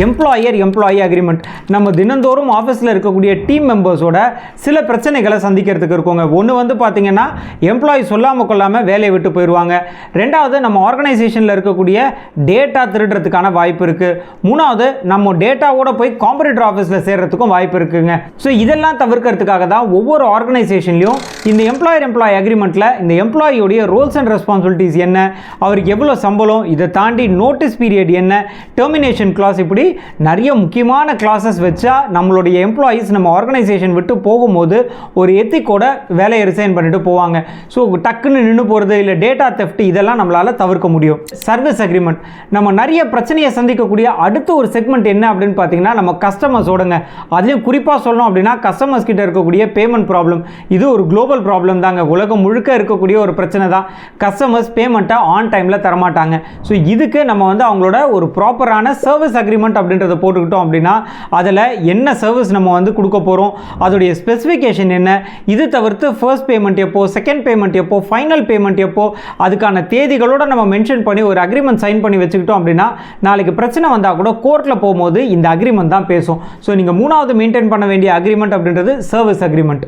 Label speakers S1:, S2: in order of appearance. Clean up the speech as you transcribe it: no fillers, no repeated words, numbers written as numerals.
S1: Employee agreement. நம்ம தினந்தோறும் ஆஃபீஸில் இருக்கக்கூடிய டீம் மெம்பர்ஸோட சில பிரச்சனைகளை சந்திக்கிறதுக்கு இருக்குங்க. ஒன்று வந்து பார்த்தீங்கன்னா எம்ப்ளாயி சொல்லாமல் கொள்ளாமல் வேலையை விட்டு போயிடுவாங்க. ரெண்டாவது, நம்ம ஆர்கனைசேஷனில் இருக்கக்கூடிய டேட்டா திருடுறதுக்கான வாய்ப்பு இருக்குது. மூணாவது, நம்ம டேட்டாவோட போய் காம்படிட்டர் ஆஃபீஸில் சேர்றதுக்கும் வாய்ப்பு இருக்குங்க. ஸோ இதெல்லாம் தவிர்க்கிறதுக்காக தான் ஒவ்வொரு ஆர்கனைசேஷன்லையும் இந்த எம்ப்ளாயி அக்ரிமெண்ட்டில் இந்த எம்ப்ளாயியோடைய ரோல்ஸ் அண்ட் ரெஸ்பான்சிபிலிட்டிஸ் என்ன, அவருக்கு எவ்வளோ சம்பளம், இதை தாண்டி நோட்டீஸ் பீரியட் என்ன, டெர்மினேஷன் கிளாஸ், இப்படி நிறைய முக்கியமான கிளாஸஸ் வச்சா நம்மளுடைய எம்ப்ளாயீஸ் நம்ம ஆர்கனைசேஷன் விட்டு போகும்போது ஒரு எத்திக்கோட வேலையை ரிசைன் பண்ணிட்டு போவாங்க. ஸோ டக்குன்னு நின்று போகிறது இல்லை டேட்டா தெஃப்ட், இதெல்லாம் நம்மளால் தவிர்க்க முடியும். சர்வீஸ் அக்ரிமெண்ட், நம்ம நிறைய பிரச்சனையை சந்திக்கக்கூடிய அடுத்த ஒரு செக்மெண்ட் என்ன அப்படின்னு பார்த்தீங்கன்னா நம்ம கஸ்டமர்ஸோடங்க. அதுலேயும் குறிப்பாக சொல்லணும் அப்படின்னா கஸ்டமர்ஸ் கிட்ட இருக்கக்கூடிய பேமெண்ட் ப்ராப்ளம். இது ஒரு குளோபல் ப்ராப்ளம் தாங்க, உலகம் முழுக்க இருக்கக்கூடிய ஒரு பிரச்சனை தான். கஸ்டமர்ஸ் பேமெண்ட்டை ஆன் டைமில் தரமாட்டாங்க. ஸோ இதுக்கு நம்ம வந்து அவங்களோட ஒரு ப்ராப்பரான சர்வீஸ் அக்ரிமெண்ட் அப்படின்றத போட்டுக்கிட்டோம் அப்படின்னா அதில் என்ன சர்வீஸ் நம்ம வந்து கொடுக்க போகிறோம், அதோடைய ஸ்பெசிஃபிகேஷன் என்ன, இது தவிர்த்து ஃபர்ஸ்ட் பேமெண்ட் எப்போ, செகண்ட் பேமெண்ட் எப்போ, ஃபைனல் பேமெண்ட் எப்போ, அதுக்கான தேதிகளோடு நம்ம மென்ஷன் பண்ணி ஒரு அக்ரிமெண்ட் சைன் பண்ணி வச்சுக்கிட்டோம் அப்படின்னா நாளைக்கு பிரச்சனை வந்தால் கூட கோர்ட்டில் போகும்போது இந்த அக்ரிமெண்ட் தான் பேசும். ஸோ நீங்கள் மூணாவது மெயின்டைன் பண்ண வேண்டிய அக்ரிமெண்ட் அப்படின்றது சர்வீஸ் அக்ரிமெண்ட்.